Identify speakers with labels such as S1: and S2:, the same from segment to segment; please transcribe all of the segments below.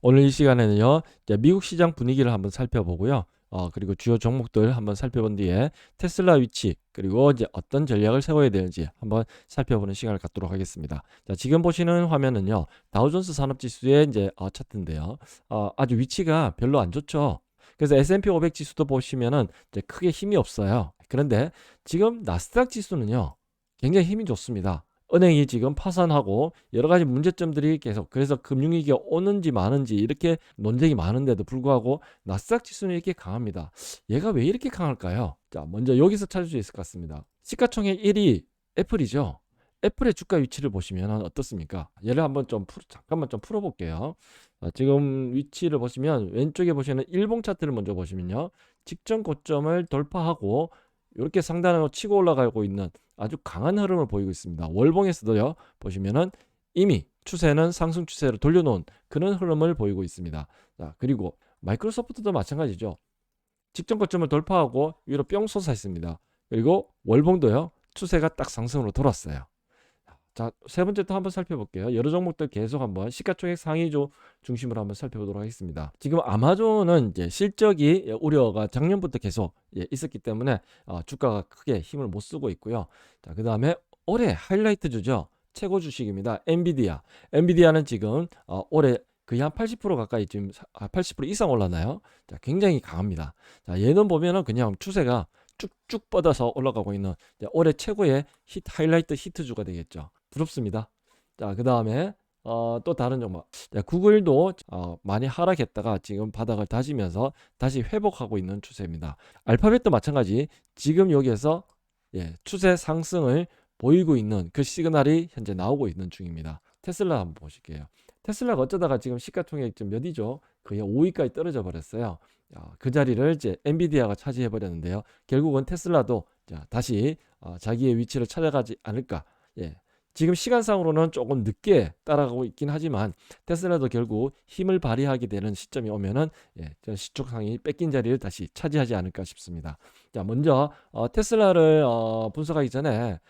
S1: 오늘 이 시간에는요, 이제 미국 시장 분위기를 한번 살펴보고요. 그리고 주요 종목들 한번 살펴본 뒤에 테슬라 위치, 그리고 이제 어떤 전략을 세워야 되는지 한번 살펴보는 시간을 갖도록 하겠습니다. 자, 지금 보시는 화면은요, 다우존스 산업지수의 이제 차트인데요. 아주 위치가 별로 안 좋죠. 그래서 S&P 500 지수도 보시면은 이제 크게 힘이 없어요. 그런데 지금 나스닥 지수는요, 굉장히 힘이 좋습니다. 은행이 지금 파산하고 여러 가지 문제점들이 계속, 그래서 금융위기가 오는지 마는지 이렇게 논쟁이 많은데도 불구하고 나스닥 지수는 이렇게 강합니다. 얘가 왜 이렇게 강할까요? 자, 먼저 여기서 찾을 수 있을 것 같습니다. 시가총액 1위 애플이죠. 애플의 주가 위치를 보시면 어떻습니까? 얘를 한번 잠깐만 좀 풀어볼게요. 자, 지금 위치를 보시면 왼쪽에 보시는 일봉 차트를 먼저 보시면요, 직전 고점을 돌파하고 이렇게 상단으로 치고 올라가고 있는 아주 강한 흐름을 보이고 있습니다. 월봉에서도요, 보시면은 이미 추세는 상승 추세로 돌려놓은 그런 흐름을 보이고 있습니다. 자, 그리고 마이크로소프트도 마찬가지죠. 직전 고점을 돌파하고 위로 뿅 솟아있습니다. 그리고 월봉도요, 추세가 딱 상승으로 돌았어요. 자, 세 번째 또 한번 살펴볼게요. 여러 종목들 계속 한번 시가총액 상위조 중심으로 한번 살펴보도록 하겠습니다. 지금 아마존은 이제 실적이 우려가 작년부터 계속 있었기 때문에 주가가 크게 힘을 못 쓰고 있고요. 자, 그 다음에 올해 하이라이트 주죠. 최고 주식입니다. 엔비디아. 엔비디아는 지금 올해 거의 한 80% 가까이 지금 80% 이상 올랐나요? 자, 굉장히 강합니다. 자, 얘는 보면은 그냥 추세가 쭉쭉 뻗어서 올라가고 있는 올해 최고의 하이라이트 히트주가 되겠죠. 부럽습니다. 자, 그 다음에 또 다른 종목. 자, 구글도 많이 하락했다가 지금 바닥을 다지면서 다시 회복하고 있는 추세입니다. 알파벳도 마찬가지. 지금 여기에서 추세 상승을 보이고 있는 그 시그널이 현재 나오고 있는 중입니다. 테슬라 한번 보실게요. 테슬라가 어쩌다가 지금 시가총액 몇이죠? 거의 5위까지 떨어져 버렸어요. 그 자리를 이제 엔비디아가 차지해 버렸는데요. 결국은 테슬라도 다시 자기의 위치를 찾아가지 않을까. 지금 시간상으로는 조금 늦게 따라가고 있긴 하지만 테슬라도 결국 힘을 발휘하게 되는 시점이 오면은 시초상이 뺏긴 자리를 다시 차지하지 않을까 싶습니다. 자, 먼저 테슬라를 분석하기 전에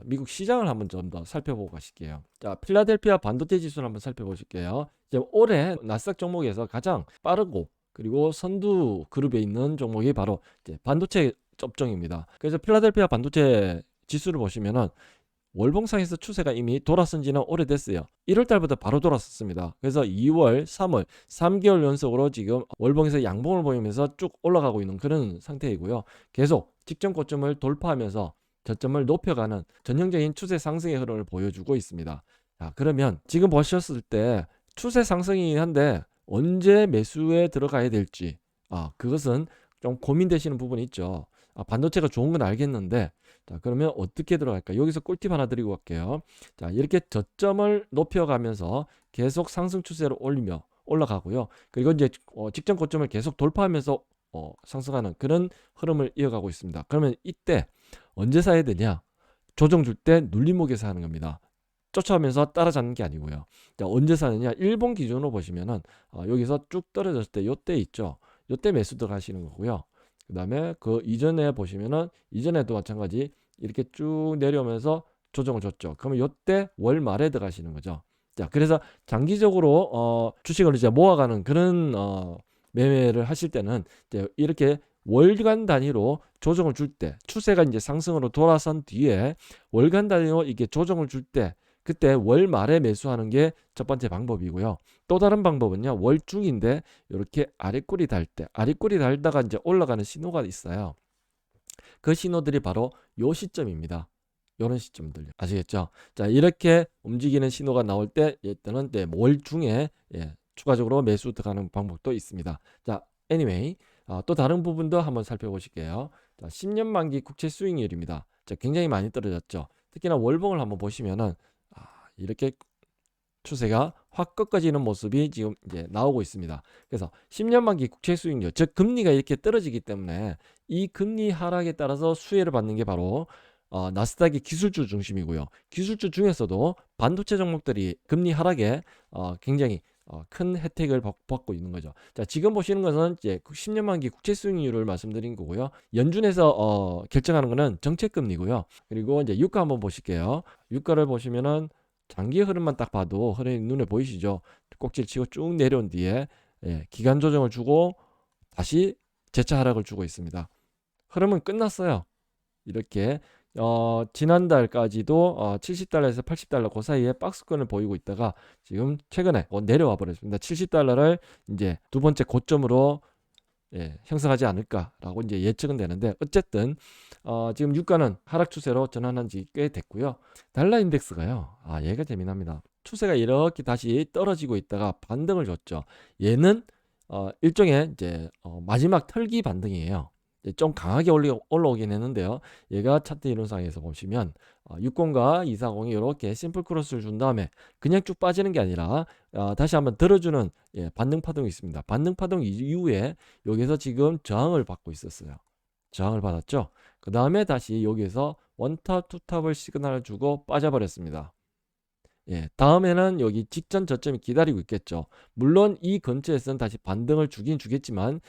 S1: 미국 시장을 한번 좀 더 살펴보고 가실게요. 자, 필라델피아 반도체 지수를 한번 살펴보실게요. 지금 올해 나스닥 종목에서 가장 빠르고 그리고 선두 그룹에 있는 종목이 바로 이제 반도체 업종입니다. 그래서 필라델피아 반도체 지수를 보시면은 월봉상에서 추세가 이미 돌아선 지는 오래됐어요. 1월 달부터 바로 돌았었습니다. 그래서 2월, 3월, 3개월 연속으로 지금 월봉에서 양봉을 보이면서 쭉 올라가고 있는 그런 상태이고요. 계속 직전 고점을 돌파하면서 저점을 높여가는 전형적인 추세 상승의 흐름을 보여주고 있습니다. 자, 그러면 지금 보셨을 때 추세 상승이긴 한데 언제 매수에 들어가야 될지 그것은 좀 고민되시는 부분이 있죠. 반도체가 좋은 건 알겠는데 자, 그러면 어떻게 들어갈까? 여기서 꿀팁 하나 드리고 갈게요. 자, 이렇게 저점을 높여가면서 계속 상승 추세로 올라가고요. 그리고 이제 직전 고점을 계속 돌파하면서 상승하는 그런 흐름을 이어가고 있습니다. 그러면 이때 언제 사야 되냐? 조정 줄 때 눌림목에서 하는 겁니다. 쫓아오면서 따라잡는 게 아니고요. 자, 언제 사느냐? 일본 기준으로 보시면은 여기서 쭉 떨어졌을 때 요때 있죠. 요때 매수 들어가시는 거고요. 그 다음에 그 이전에 보시면은 이전에도 마찬가지 이렇게 쭉 내려오면서 조정을 줬죠. 그러면 요때 월 말에 들어가시는 거죠. 자, 그래서 장기적으로 주식을 이제 모아가는 그런 매매를 하실 때는 이제 이렇게 월간 단위로 조정을 줄 때, 추세가 이제 상승으로 돌아선 뒤에 월간 단위로 이게 조정을 줄 때, 그때 월 말에 매수하는 게 첫 번째 방법이고요. 또 다른 방법은요, 월중인데 이렇게 아랫꼬리 달 때, 아랫꼬리 달다가 이제 올라가는 신호가 있어요. 그 신호들이 바로 요 시점입니다. 요런 시점들 아시겠죠? 자, 이렇게 움직이는 신호가 나올 때 일단은 월중에 추가적으로 매수 들어가는 방법도 있습니다. 자, anyway, 또 다른 부분도 한번 살펴보실게요. 자, 10년 만기 국채 수익률입니다. 자, 굉장히 많이 떨어졌죠. 특히나 월봉을 한번 보시면은 이렇게 추세가 확 꺾어지는 모습이 지금 이제 나오고 있습니다. 그래서 10년 만기 국채 수익률, 즉 금리가 이렇게 떨어지기 때문에 이 금리 하락에 따라서 수혜를 받는 게 바로 나스닥이 기술주 중심이고요. 기술주 중에서도 반도체 종목들이 금리 하락에 굉장히 큰 혜택을 받고 있는 거죠. 자, 지금 보시는 것은 이제 10년 만기 국채 수익률을 말씀드린 거고요. 연준에서 결정하는 것은 정책금리고요. 그리고 이제 유가 한번 보실게요. 유가를 보시면은 장기 흐름만 딱 봐도 흐름이 눈에 보이시죠? 꼭지를 치고 쭉 내려온 뒤에 기간 조정을 주고 다시 재차 하락을 주고 있습니다. 흐름은 끝났어요. 이렇게 지난달까지도 $70에서 $80 그 사이에 박스권을 보이고 있다가 지금 최근에 내려와 버렸습니다. $70를 이제 두 번째 고점으로 형성하지 않을까라고 이제 예측은 되는데, 어쨌든 지금 유가는 하락 추세로 전환한 지 꽤 됐고요. 달러 인덱스가요. 얘가 재미납니다. 추세가 이렇게 다시 떨어지고 있다가 반등을 줬죠. 얘는 일종의 이제 마지막 털기 반등이에요. 좀 강하게 올라오긴 했는데요. 얘가 차트 이론상에서 보시면 60과 240이 이렇게 심플 크로스를 준 다음에 그냥 쭉 빠지는 게 아니라 다시 한번 들어주는 반등 파동이 있습니다. 반등 파동 이후에 여기서 지금 저항을 받고 있었어요. 저항을 받았죠. 그 다음에 다시 여기서 원탑 투탑을 시그널을 주고 빠져버렸습니다. 다음에는 여기 직전 저점이 기다리고 있겠죠. 물론 이 근처에서는 다시 반등을 주긴 주겠지만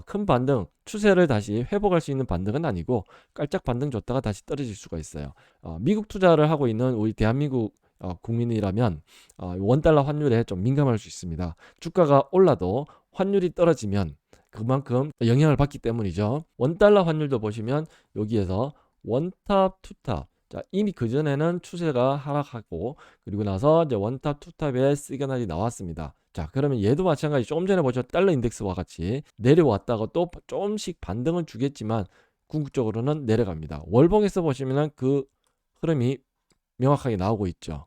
S1: 큰 반등, 추세를 다시 회복할 수 있는 반등은 아니고 깔짝 반등 줬다가 다시 떨어질 수가 있어요. 미국 투자를 하고 있는 우리 대한민국 국민이라면 원달러 환율에 좀 민감할 수 있습니다. 주가가 올라도 환율이 떨어지면 그만큼 영향을 받기 때문이죠. 원달러 환율도 보시면 여기에서 원탑, 투탑, 자, 이미 그전에는 추세가 하락하고 그리고 나서 이제 원탑, 투탑의 시그널이 나왔습니다. 자, 그러면 얘도 마찬가지 조금 전에 보셨던 달러 인덱스와 같이 내려왔다가 또 조금씩 반등을 주겠지만 궁극적으로는 내려갑니다. 월봉에서 보시면은 그 흐름이 명확하게 나오고 있죠.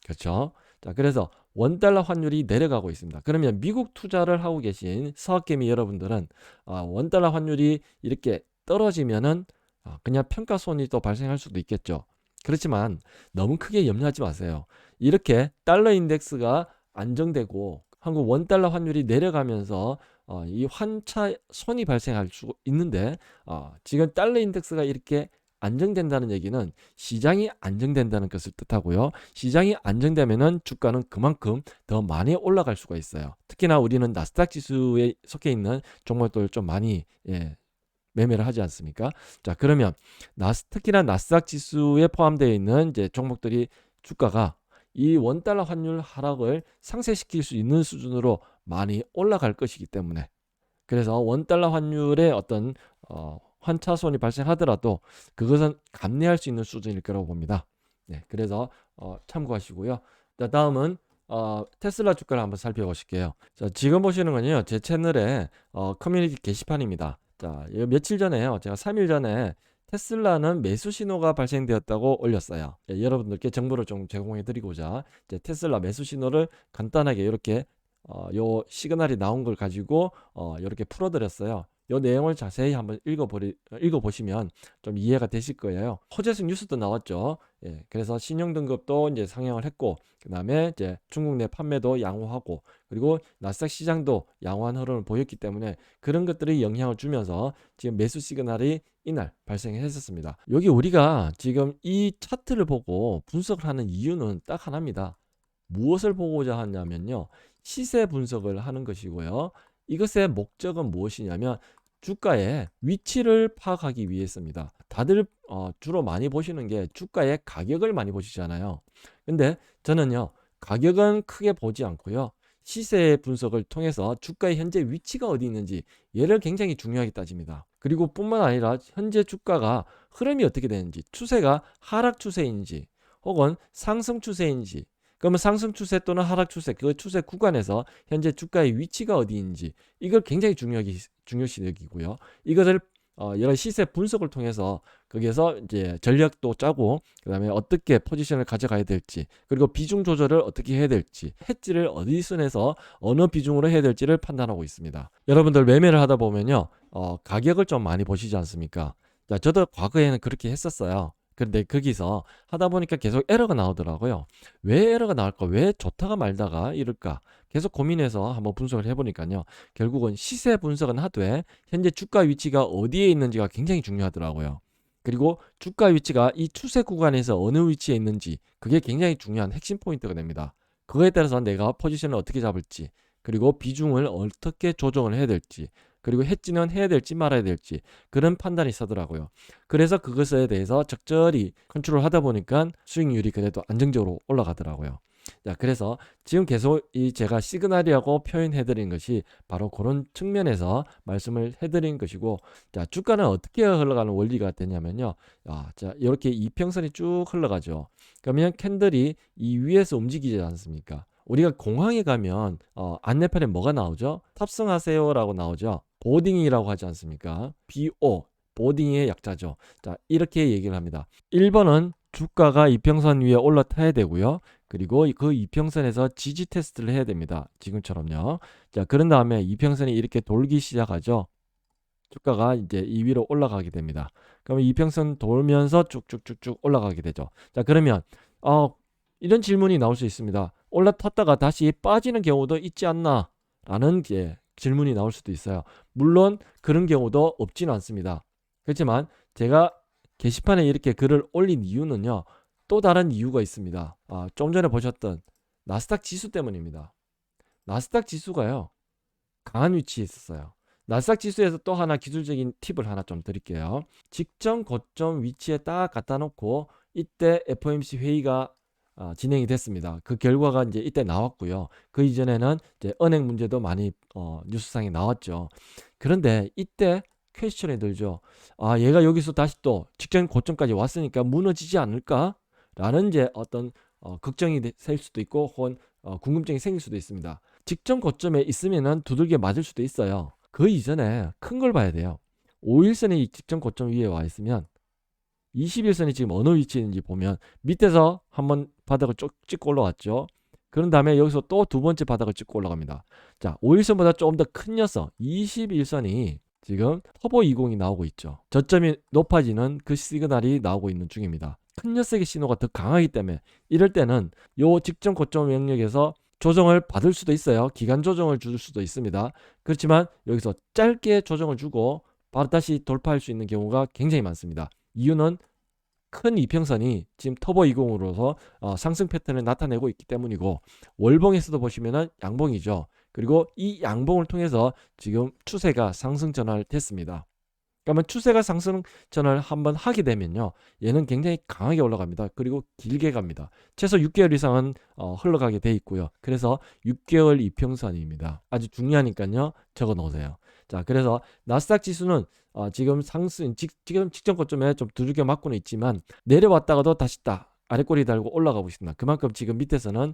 S1: 그렇죠? 자, 그래서 원달러 환율이 내려가고 있습니다. 그러면 미국 투자를 하고 계신 서학개미 여러분들은 원달러 환율이 이렇게 떨어지면은 그냥 평가손이 또 발생할 수도 있겠죠. 그렇지만 너무 크게 염려하지 마세요. 이렇게 달러 인덱스가 안정되고 한국 원달러 환율이 내려가면서 이 환차 손이 발생할 수 있는데 지금 달러 인덱스가 이렇게 안정된다는 얘기는 시장이 안정된다는 것을 뜻하고요. 시장이 안정되면은 주가는 그만큼 더 많이 올라갈 수가 있어요. 특히나 우리는 나스닥 지수에 속해 있는 종목들 좀 많이 매매를 하지 않습니까? 자, 그러면 특히나 나스닥 지수에 포함되어 있는 이제 종목들이 주가가 이 원달러 환율 하락을 상쇄시킬 수 있는 수준으로 많이 올라갈 것이기 때문에, 그래서 원달러 환율의 어떤 환차손이 발생하더라도 그것은 감내할 수 있는 수준일 거라고 봅니다. 그래서 참고하시고요. 자, 다음은 테슬라 주가를 한번 살펴보실게요. 자, 지금 보시는 건요, 제 채널의 커뮤니티 게시판입니다. 자, 며칠 전에요, 제가 3일 전에 테슬라는 매수 신호가 발생되었다고 올렸어요. 여러분들께 정보를 좀 제공해 드리고자 이제 테슬라 매수 신호를 간단하게 이렇게 요 시그널이 나온 걸 가지고 이렇게 풀어드렸어요. 요 내용을 자세히 한번 읽어보시면 좀 이해가 되실 거예요. 호재성 뉴스도 나왔죠. 그래서 신용등급도 이제 상향을 했고, 그 다음에 이제 중국 내 판매도 양호하고, 그리고 나스닥 시장도 양호한 흐름을 보였기 때문에 그런 것들이 영향을 주면서 지금 매수 시그널이 이날 발생했었습니다. 여기 우리가 지금 이 차트를 보고 분석을 하는 이유는 딱 하나입니다. 무엇을 보고자 하냐면요, 시세 분석을 하는 것이고요. 이것의 목적은 무엇이냐면 주가의 위치를 파악하기 위해서입니다. 다들 주로 많이 보시는 게 주가의 가격을 많이 보시잖아요. 근데 저는요, 가격은 크게 보지 않고요, 시세 분석을 통해서 주가의 현재 위치가 어디 있는지 얘를 굉장히 중요하게 따집니다. 그리고 뿐만 아니라 현재 주가가 흐름이 어떻게 되는지, 추세가 하락 추세인지 혹은 상승 추세인지, 그러면 상승 추세 또는 하락 추세, 그 추세 구간에서 현재 주가의 위치가 어디인지 이걸 굉장히 중요시 여기고요. 이것을 여러 시세 분석을 통해서 거기에서 이제 전략도 짜고, 그다음에 어떻게 포지션을 가져가야 될지, 그리고 비중 조절을 어떻게 해야 될지, 헤지를 어디 선에서 어느 비중으로 해야 될지를 판단하고 있습니다. 여러분들 매매를 하다 보면요, 가격을 좀 많이 보시지 않습니까? 자, 저도 과거에는 그렇게 했었어요. 그런데 거기서 하다 보니까 계속 에러가 나오더라고요. 왜 에러가 나올까? 왜 좋다가 말다가 이럴까? 계속 고민해서 한번 분석을 해보니까요, 결국은 시세 분석은 하되 현재 주가 위치가 어디에 있는지가 굉장히 중요하더라고요. 그리고 주가 위치가 이 추세 구간에서 어느 위치에 있는지, 그게 굉장히 중요한 핵심 포인트가 됩니다. 그거에 따라서 내가 포지션을 어떻게 잡을지, 그리고 비중을 어떻게 조정을 해야 될지, 그리고 헤지는 해야 될지 말아야 될지, 그런 판단이 서더라고요. 그래서 그것에 대해서 적절히 컨트롤 하다 보니까 수익률이 그래도 안정적으로 올라가더라고요. 자, 그래서 지금 계속 이 제가 시그널이라고 표현해 드린 것이 바로 그런 측면에서 말씀을 해 드린 것이고, 자, 주가는 어떻게 흘러가는 원리가 되냐면요. 자, 이렇게 이평선이 쭉 흘러가죠. 그러면 캔들이 이 위에서 움직이지 않습니까? 우리가 공항에 가면 안내판에 뭐가 나오죠? 탑승하세요라고 나오죠. 보딩이라고 하지 않습니까? BO, 보딩의 약자죠. 자, 이렇게 얘기를 합니다. 1번은 주가가 이평선 위에 올라타야 되고요. 그리고 그 이평선에서 지지 테스트를 해야 됩니다. 지금처럼요. 자, 그런 다음에 이평선이 이렇게 돌기 시작하죠. 주가가 이제 이 위로 올라가게 됩니다. 그러면 이평선 돌면서 쭉쭉쭉쭉 올라가게 되죠. 자, 그러면 이런 질문이 나올 수 있습니다. 올라탔다가 다시 빠지는 경우도 있지 않나? 라는 질문이 나올 수도 있어요. 물론 그런 경우도 없지는 않습니다. 그렇지만 제가 게시판에 이렇게 글을 올린 이유는요. 또 다른 이유가 있습니다. 좀 전에 보셨던 나스닥 지수 때문입니다. 나스닥 지수가요. 강한 위치에 있었어요. 나스닥 지수에서 또 하나 기술적인 팁을 하나 좀 드릴게요. 직전 고점 위치에 딱 갖다 놓고 이때 FOMC 회의가 진행이 됐습니다. 그 결과가 이제 이때 나왔고요. 그 이전에는 이제 은행 문제도 많이 뉴스상에 나왔죠. 그런데 이때 퀘스천이 들죠. 얘가 여기서 다시 또 직전 고점까지 왔으니까 무너지지 않을까? 라는 이제 어떤 걱정이 될 수도 있고 혹은 궁금증이 생길 수도 있습니다. 직전 고점에 있으면은 두들겨 맞을 수도 있어요. 그 이전에 큰 걸 봐야 돼요. 5일선이 직전 고점 위에 와 있으면 21선이 지금 어느 위치에 있는지 보면 밑에서 한번 바닥을 쭉 찍고 올라왔죠. 그런 다음에 여기서 또 두 번째 바닥을 찍고 올라갑니다. 자, 5일선보다 조금 더 큰 녀석 21선이 지금 터보 20이 나오고 있죠. 저점이 높아지는 그 시그널이 나오고 있는 중입니다. 큰 녀석의 신호가 더 강하기 때문에 이럴 때는 요 직전 고점 영역에서 조정을 받을 수도 있어요. 기간 조정을 줄 수도 있습니다. 그렇지만 여기서 짧게 조정을 주고 바로 다시 돌파할 수 있는 경우가 굉장히 많습니다. 이유는 큰 이평선이 지금 터보 20으로서 상승 패턴을 나타내고 있기 때문이고, 월봉에서도 보시면은 양봉이죠. 그리고 이 양봉을 통해서 지금 추세가 상승 전환을 됐습니다. 그러면 추세가 상승 전환을 한번 하게 되면요, 얘는 굉장히 강하게 올라갑니다. 그리고 길게 갑니다. 최소 6개월 이상은 흘러가게 돼 있고요. 그래서 6개월 이평선입니다. 아주 중요하니까요, 적어 놓으세요. 자, 그래서 나스닥 지수는 지금 상승 지금 직전 고점에 좀 두들겨 맞고는 있지만 내려왔다가도 다시 딱 아래꼬리 달고 올라가고 있습니다. 그만큼 지금 밑에서는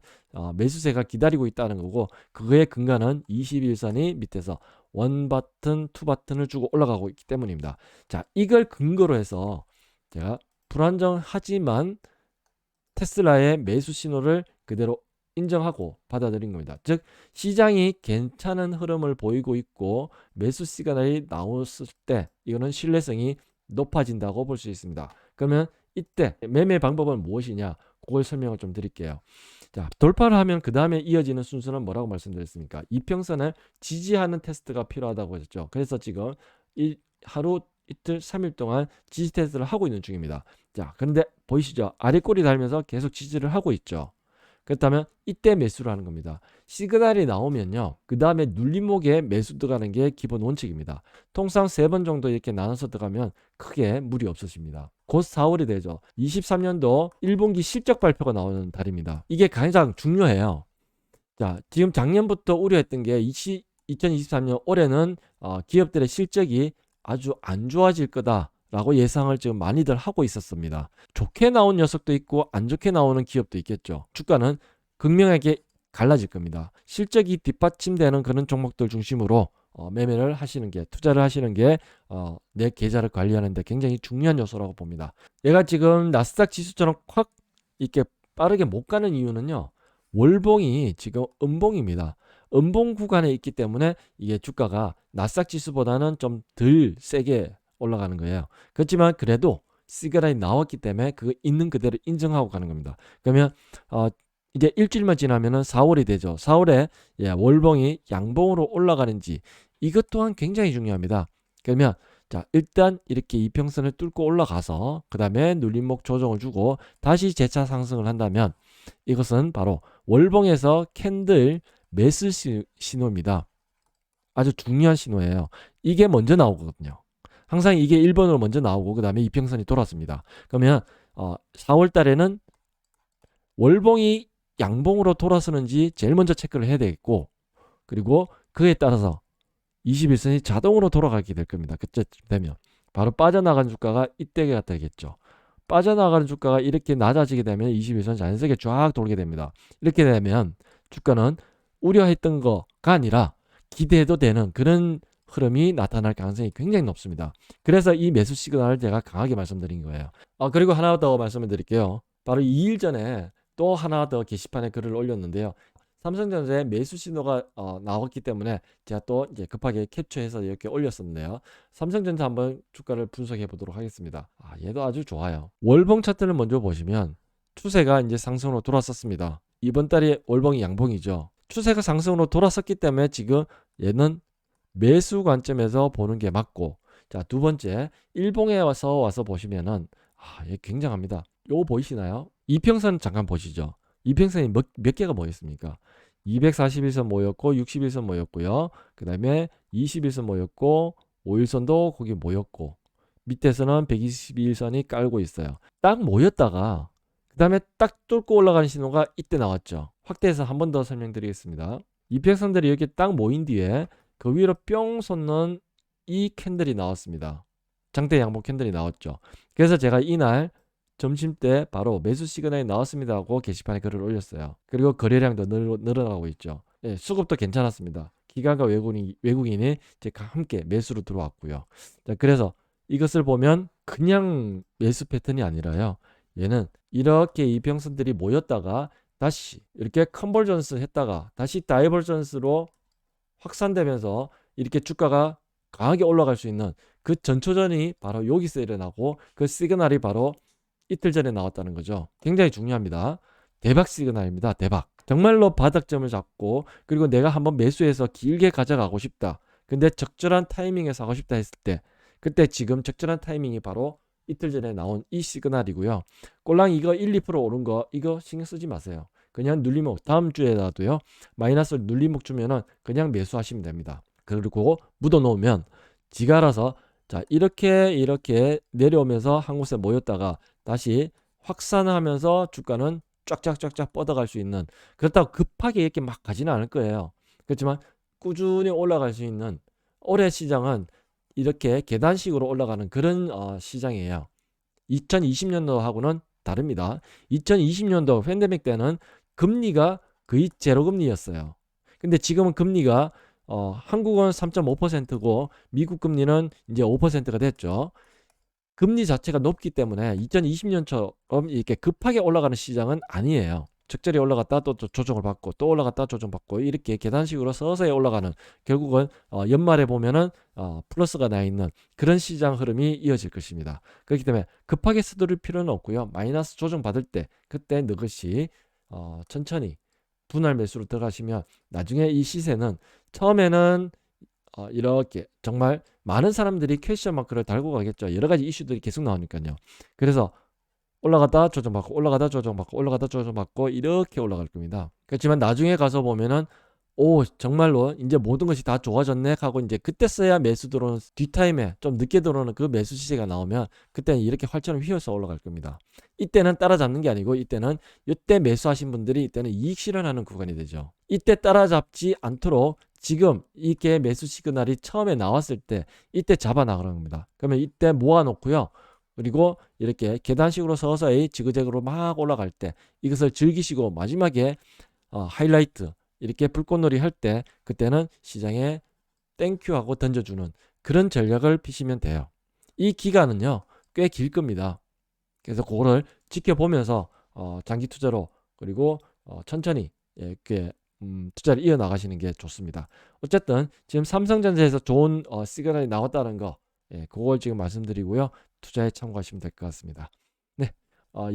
S1: 매수세가 기다리고 있다는 거고, 그거의 근간은 21선이 밑에서 원 버튼, 투 버튼을 주고 올라가고 있기 때문입니다. 자, 이걸 근거로 해서 제가 불안정하지만 테슬라의 매수 신호를 그대로 인정하고 받아들인 겁니다. 즉, 시장이 괜찮은 흐름을 보이고 있고 매수 시그널이 나왔을 때 이거는 신뢰성이 높아진다고 볼 수 있습니다. 그러면 이때 매매 방법은 무엇이냐? 그걸 설명을 좀 드릴게요. 자, 돌파를 하면 그 다음에 이어지는 순서는 뭐라고 말씀드렸습니까? 이평선을 지지하는 테스트가 필요하다고 했죠. 그래서 지금 하루, 이틀, 3일 동안 지지 테스트를 하고 있는 중입니다. 자, 그런데 보이시죠? 아래 꼬리 달면서 계속 지지를 하고 있죠. 그렇다면 이때 매수를 하는 겁니다. 시그널이 나오면요, 그 다음에 눌림목에 매수 들어가는 게 기본 원칙입니다. 통상 3번 정도 이렇게 나눠서 들어가면 크게 무리 없으십니다. 곧 4월이 되죠. 23년도 1분기 실적 발표가 나오는 달입니다. 이게 가장 중요해요. 자, 지금 작년부터 우려했던 게 2023년 올해는 기업들의 실적이 아주 안 좋아질 거다 라고 예상을 지금 많이들 하고 있었습니다. 좋게 나온 녀석도 있고 안 좋게 나오는 기업도 있겠죠. 주가는 극명하게 갈라질 겁니다. 실적이 뒷받침되는 그런 종목들 중심으로 매매를 하시는 게, 투자를 하시는 게 내 계좌를 관리하는 데 굉장히 중요한 요소라고 봅니다. 얘가 지금 나스닥 지수처럼 확 이렇게 빠르게 못 가는 이유는요, 월봉이 지금 음봉입니다. 음봉 구간에 있기 때문에 이게 주가가 나스닥 지수보다는 좀 덜 세게 올라가는 거예요. 그렇지만 그래도 시그널이 나왔기 때문에 그 있는 그대로 인정하고 가는 겁니다. 그러면 이제 일주일만 지나면은 4월이 되죠. 4월에 월봉이 양봉으로 올라가는지, 이것 또한 굉장히 중요합니다. 그러면 자, 일단 이렇게 이평선을 뚫고 올라가서 그 다음에 눌림목 조정을 주고 다시 재차 상승을 한다면 이것은 바로 월봉에서 캔들 매수 신호입니다. 아주 중요한 신호예요. 이게 먼저 나오거든요. 항상 이게 1번으로 먼저 나오고 그 다음에 이평선이 돌았습니다. 그러면 4월 달에는 월봉이 양봉으로 돌아서는지 제일 먼저 체크를 해야 되겠고, 그리고 그에 따라서 21선이 자동으로 돌아가게 될 겁니다. 그때쯤 되면 바로 빠져나간 주가가 이때가 되겠죠. 빠져나가는 주가가 이렇게 낮아지게 되면 21선 자연스럽게 쫙 돌게 됩니다. 이렇게 되면 주가는 우려했던 거가 아니라 기대해도 되는 그런 흐름이 나타날 가능성이 굉장히 높습니다. 그래서 이 매수 시그널을 제가 강하게 말씀드린 거예요. 그리고 하나 더 말씀을 드릴게요. 바로 2일 전에 또 하나 더 게시판에 글을 올렸는데요. 삼성전자의 매수 신호가 나왔기 때문에 제가 또 이제 급하게 캡처해서 이렇게 올렸었는데요. 삼성전자 한번 주가를 분석해 보도록 하겠습니다. 얘도 아주 좋아요. 월봉 차트를 먼저 보시면 추세가 이제 상승으로 돌아섰습니다. 이번 달에 월봉이 양봉이죠. 추세가 상승으로 돌아섰기 때문에 지금 얘는 매수 관점에서 보는 게 맞고, 자, 두 번째 일봉에 와서 보시면은 얘 굉장합니다. 요거 보이시나요? 이평선 잠깐 보시죠. 이평선이 몇 개가 모였습니까? 241선 모였고 61선 모였고요. 그 다음에 21선 모였고 5일선도 거기 모였고 밑에서는 121선이 깔고 있어요. 딱 모였다가 그 다음에 딱 뚫고 올라가는 신호가 이때 나왔죠. 확대해서 한 번 더 설명드리겠습니다. 이평선들이 이렇게 딱 모인 뒤에 그 위로 뿅 솟는 이 캔들이 나왔습니다. 장대 양봉 캔들이 나왔죠. 그래서 제가 이날 점심때 바로 매수 시그널이 나왔습니다 하고 게시판에 글을 올렸어요. 그리고 거래량도 늘어나고 있죠. 수급도 괜찮았습니다. 기관과 외국인이 함께 매수로 들어왔고요. 자, 그래서 이것을 보면 그냥 매수 패턴이 아니라요. 얘는 이렇게 이평선들이 모였다가 다시 이렇게 컨버전스 했다가 다시 다이버전스로 확산되면서 이렇게 주가가 강하게 올라갈 수 있는 그 전초전이 바로 여기서 일어나고 그 시그널이 바로 이틀 전에 나왔다는 거죠. 굉장히 중요합니다. 대박 시그널입니다. 대박. 정말로 바닥점을 잡고 그리고 내가 한번 매수해서 길게 가져가고 싶다. 근데 적절한 타이밍에 사고 싶다 했을 때 그때 지금 적절한 타이밍이 바로 이틀 전에 나온 이 시그널이고요. 꼴랑 이거 1, 2% 오른 거 이거 신경 쓰지 마세요. 그냥 눌림목 다음 주에라도요. 마이너스 눌림목 주면은 그냥 매수하시면 됩니다. 그리고 묻어 놓으면 지가 알아서 자 이렇게 내려오면서 한 곳에 모였다가 다시 확산하면서 주가는 쫙쫙쫙쫙 뻗어갈 수 있는, 그렇다고 급하게 이렇게 막 가지는 않을 거예요. 그렇지만 꾸준히 올라갈 수 있는, 올해 시장은 이렇게 계단식으로 올라가는 그런 시장이에요. 2020년도하고는 다릅니다. 2020년도 팬데믹 때는 금리가 거의 제로 금리였어요. 근데 지금은 금리가 한국은 3.5%고 미국 금리는 이제 5%가 됐죠. 금리 자체가 높기 때문에 2020년처럼 이렇게 급하게 올라가는 시장은 아니에요. 적절히 올라갔다 또 조정을 받고 또 올라갔다 조정받고 이렇게 계단식으로 서서히 올라가는, 결국은 연말에 보면은 플러스가 나 있는 그런 시장 흐름이 이어질 것입니다. 그렇기 때문에 급하게 서두를 필요는 없고요. 마이너스 조정 받을 때 그때 느긋이 천천히 분할 매수로 들어가시면 나중에 이 시세는 처음에는 이렇게 정말 많은 사람들이 퀘스천 마크를 달고 가겠죠. 여러 가지 이슈들이 계속 나오니까요. 그래서 올라가다 조정받고 올라가다 조정받고 올라가다 조정받고 이렇게 올라갈 겁니다. 그렇지만 나중에 가서 보면은 정말로 이제 모든 것이 다 좋아졌네 하고 이제 그때 써야 매수 들어오는, 뒷타임에 좀 늦게 들어오는 그 매수 시세가 나오면 그때는 이렇게 활처럼 휘어서 올라갈 겁니다. 이때는 따라잡는 게 아니고 이때는 이때 매수하신 분들이 이때는 이익 실현하는 구간이 되죠. 이때 따라잡지 않도록 지금 이게 매수 시그널이 처음에 나왔을 때 이때 잡아 나가는 겁니다. 그러면 이때 모아놓고요. 그리고 이렇게 계단식으로 서서히 지그재그로 막 올라갈 때 이것을 즐기시고 마지막에 하이라이트 이렇게 불꽃놀이 할 때 그때는 시장에 땡큐하고 던져주는 그런 전략을 피시면 돼요. 이 기간은요 꽤 길 겁니다. 그래서 그거를 지켜보면서 장기 투자로 그리고 천천히 이렇게 투자를 이어나가시는 게 좋습니다. 어쨌든 지금 삼성전자에서 좋은 시그널이 나왔다는 거, 그걸 지금 말씀드리고요. 투자에 참고하시면 될 것 같습니다. 네,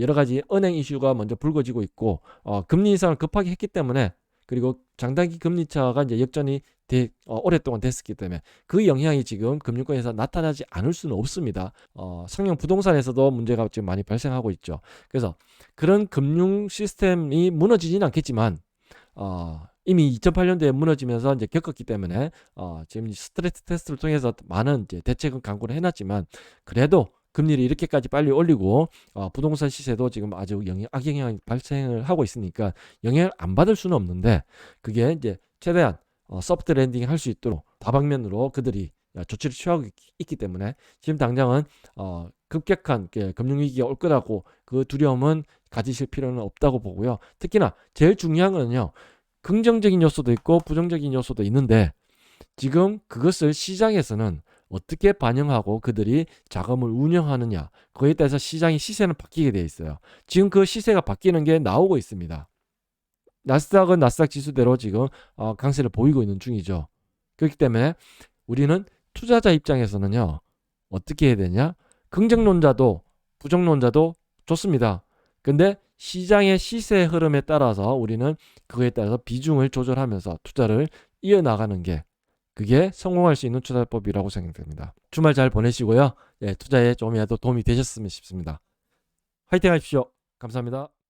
S1: 여러 가지 은행 이슈가 먼저 불거지고 있고 금리 인상을 급하게 했기 때문에, 그리고 장단기 금리 차가 이제 역전이 오랫동안 됐었기 때문에 그 영향이 지금 금융권에서 나타나지 않을 수는 없습니다. 상용 부동산에서도 문제가 지금 많이 발생하고 있죠. 그래서 그런 금융 시스템이 무너지지는 않겠지만 이미 2008년도에 무너지면서 이제 겪었기 때문에 지금 스트레스 테스트를 통해서 많은 이제 대책은 강구를 해놨지만 그래도 금리를 이렇게까지 빨리 올리고 부동산 시세도 지금 아주 악영향이 발생을 하고 있으니까 영향을 안 받을 수는 없는데, 그게 이제 최대한 소프트 랜딩 할 수 있도록 다방면으로 그들이 조치를 취하고 있기 때문에 지금 당장은 급격한 금융위기가 올 거라고 그 두려움은 가지실 필요는 없다고 보고요. 특히나 제일 중요한 거는요, 긍정적인 요소도 있고 부정적인 요소도 있는데, 지금 그것을 시장에서는 어떻게 반영하고 그들이 자금을 운영하느냐, 그거에 따라서 시장의 시세는 바뀌게 되어 있어요. 지금 그 시세가 바뀌는 게 나오고 있습니다. 나스닥은 나스닥 지수대로 지금 강세를 보이고 있는 중이죠. 그렇기 때문에 우리는 투자자 입장에서는요, 어떻게 해야 되냐? 긍정론자도 부정론자도 좋습니다. 근데 시장의 시세 흐름에 따라서 우리는 그거에 따라서 비중을 조절하면서 투자를 이어나가는 게, 그게 성공할 수 있는 투자법이라고 생각됩니다. 주말 잘 보내시고요. 투자에 조금이라도 도움이 되셨으면 싶습니다. 화이팅 하십시오. 감사합니다.